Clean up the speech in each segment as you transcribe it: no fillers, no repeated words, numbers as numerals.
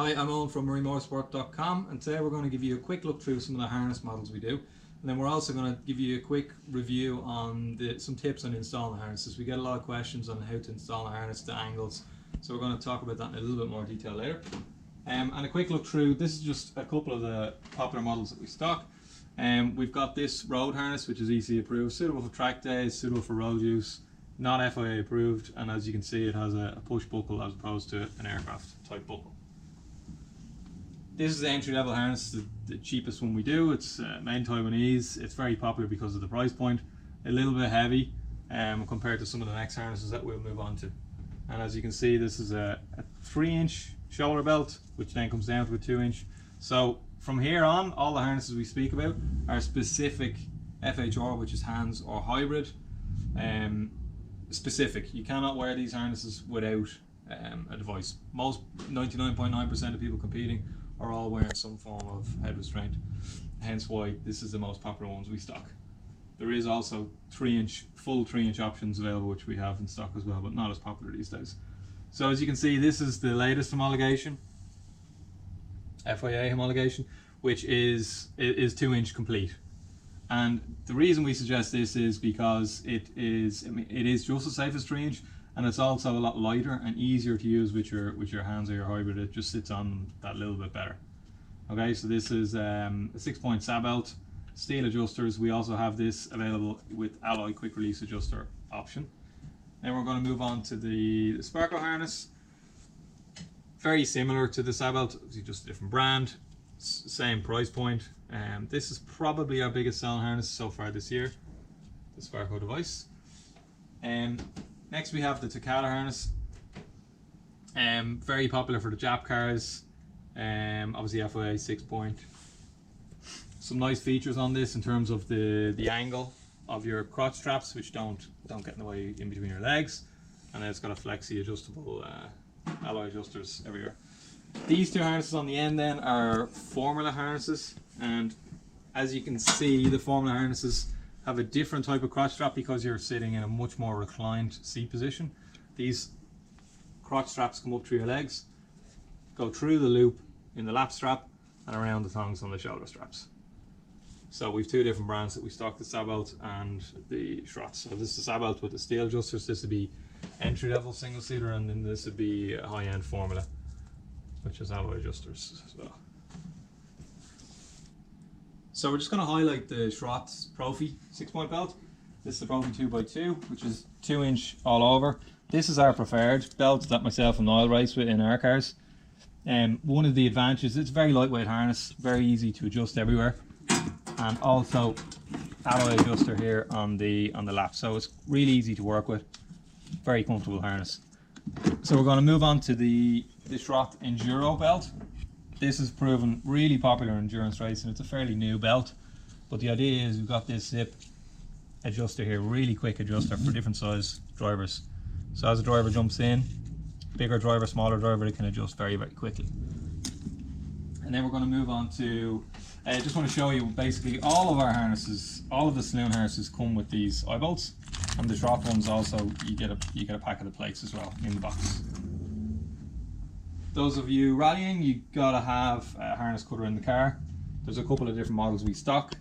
Hi, I'm Eoin from Motorsport.com, and today we're going to give you a quick look through some of the harness models we do, and then we're also going to give you a quick review on some tips on installing harnesses. We get a lot of questions on how to install a harness, the angles, so we're going to talk about that in a little bit more detail later. And a quick look through, this is just a couple of the popular models that we stock. We've got this road harness, which is EC approved, suitable for track days, suitable for road use, not FIA approved, and as you can see it has a push buckle as opposed to an aircraft type buckle. This is the entry level harness, the cheapest one we do. It's made Taiwanese. It's very popular because of the price point. A little bit heavy compared to some of the next harnesses that we'll move on to. And as you can see, this is a 3-inch shoulder belt, which then comes down to a 2-inch. So from here on, all the harnesses we speak about are specific FHR, which is hands or hybrid specific. You cannot wear these harnesses without a device. Most 99.9% of people competing are all wearing some form of head restraint, hence why this is the most popular ones we stock. There is also full 3-inch options available, which we have in stock as well, but not as popular these days. So as you can see, this is the latest homologation, FIA homologation, which is 2-inch complete. And the reason we suggest this is because it is just as safe as 3-inch, and it's also a lot lighter and easier to use with your hands or your hybrid. It just sits on that little bit better. Okay, so this is a 6-point sab belt, steel adjusters. We also have this available with alloy quick release adjuster option. Then we're going to move on to the sparkler harness. Very similar to the sab belt, just a different brand, same price point. This is probably our biggest selling harness so far this year, the Sparko device. Next we have the Takata harness, very popular for the Jap cars, obviously FIA 6-point. Some nice features on this in terms of the angle of your crotch straps, which don't get in the way in between your legs, and then it's got a flexi adjustable alloy adjusters everywhere. These two harnesses on the end then are formula harnesses, and as you can see, the formula harnesses have a different type of crotch strap because you're sitting in a much more reclined seat position. These crotch straps come up through your legs, go through the loop in the lap strap and around the thongs on the shoulder straps. So we've two different brands that we stock, the sab belt and the Schrott. So this is the sab belt with the steel adjusters. This would be entry level single seater, and then this would be a high end formula, which has alloy adjusters as well. So we're just going to highlight the Schrott Profi 6-point belt. This is the Profi 2x2, which is 2-inch all over. This is our preferred belt that myself and Niall race with in our cars. One of the advantages, it's a very lightweight harness, very easy to adjust everywhere, and also alloy adjuster here on the lap, so it's really easy to work with. Very comfortable harness. So we're going to move on to the Schrott Enduro belt. This has proven really popular in endurance racing. It's a fairly new belt, but the idea is we've got this zip adjuster here, really quick adjuster for different size drivers. So as a driver jumps in, bigger driver, smaller driver, it can adjust very, very quickly. And then we're going to move on to, I just want to show you basically all of our harnesses, all of the saloon harnesses come with these eye bolts, and the Schrott ones also, you get a pack of the plates as well in the box. Those of you rallying, you gotta have a harness cutter in the car. There's a couple of different models we stock.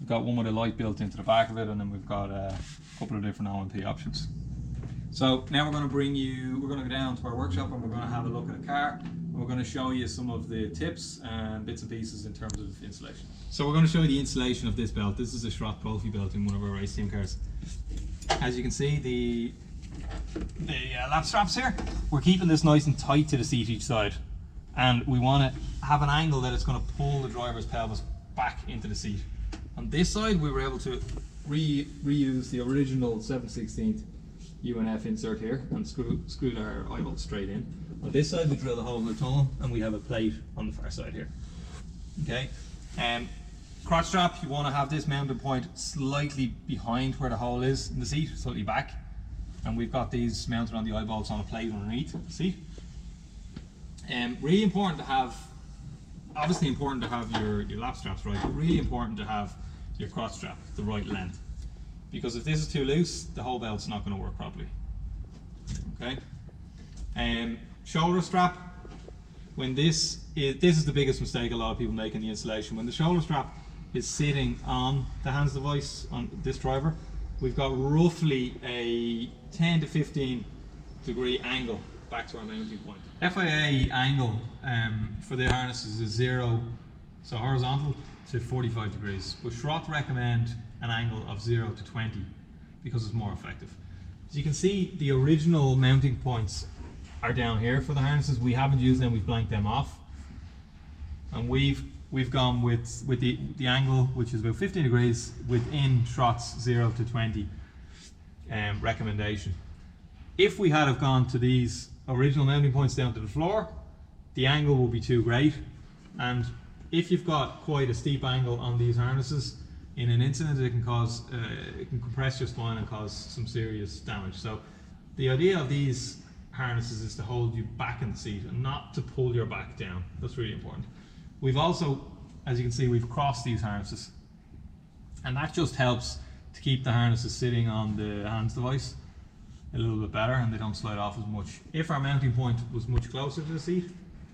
We've got one with a light built into the back of it, and then we've got a couple of different OMP options. So now we're going to go down to our workshop and we're going to have a look at a car. And we're going to show you some of the tips and bits and pieces in terms of installation. So we're going to show you the installation of this belt. This is a Schrott Profi belt in one of our race team cars. As you can see, the lap straps here, we're keeping this nice and tight to the seat each side, and we want to have an angle that it's going to pull the driver's pelvis back into the seat. On this side we were able to reuse the original 7/16 UNF insert here and screwed our eye bolt straight in. On this side we drilled a hole in the tunnel and we have a plate on the far side here. Okay, crotch strap, you want to have this mounting point slightly behind where the hole is in the seat, slightly back. And we've got these mounted on the eye bolts on a plate underneath the seat. Really important to have, obviously important to have your lap straps right, but really important to have your crotch strap the right length. Because if this is too loose, the whole belt's not going to work properly. Okay. Shoulder strap, when this is the biggest mistake a lot of people make in the installation. When the shoulder strap is sitting on the hands device on this driver, we've got roughly a 10 to 15 degree angle back to our mounting point. FIA angle for the harnesses is 0, so horizontal, to 45 degrees, but Schroth recommend an angle of 0 to 20 because it's more effective. As you can see, the original mounting points are down here for the harnesses. We haven't used them, we've blanked them off, and we've gone with the angle, which is about 15 degrees within Schroth's 0 to 20 recommendation. If we had have gone to these original mounting points down to the floor, the angle will be too great, and if you've got quite a steep angle on these harnesses, in an incident it can compress your spine and cause some serious damage. So the idea of these harnesses is to hold you back in the seat and not to pull your back down. That's really important. We've also, as you can see, we've crossed these harnesses, and that just helps to keep the harnesses sitting on the hands device a little bit better and they don't slide off as much. If our mounting point was much closer to the seat,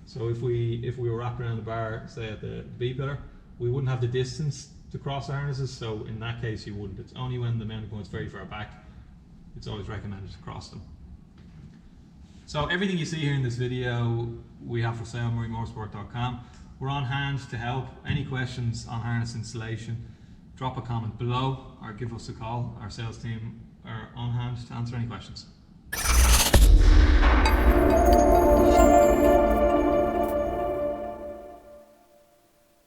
so if we were wrapped around the bar, say at the B pillar, we wouldn't have the distance to cross the harnesses, so in that case you wouldn't. It's only when the mounting point's very far back, it's always recommended to cross them. So everything you see here in this video we have for sale on motorsport.com. We're on hand to help. Any questions on harness installation, drop a comment below or give us a call. Our sales team are on hand to answer any questions.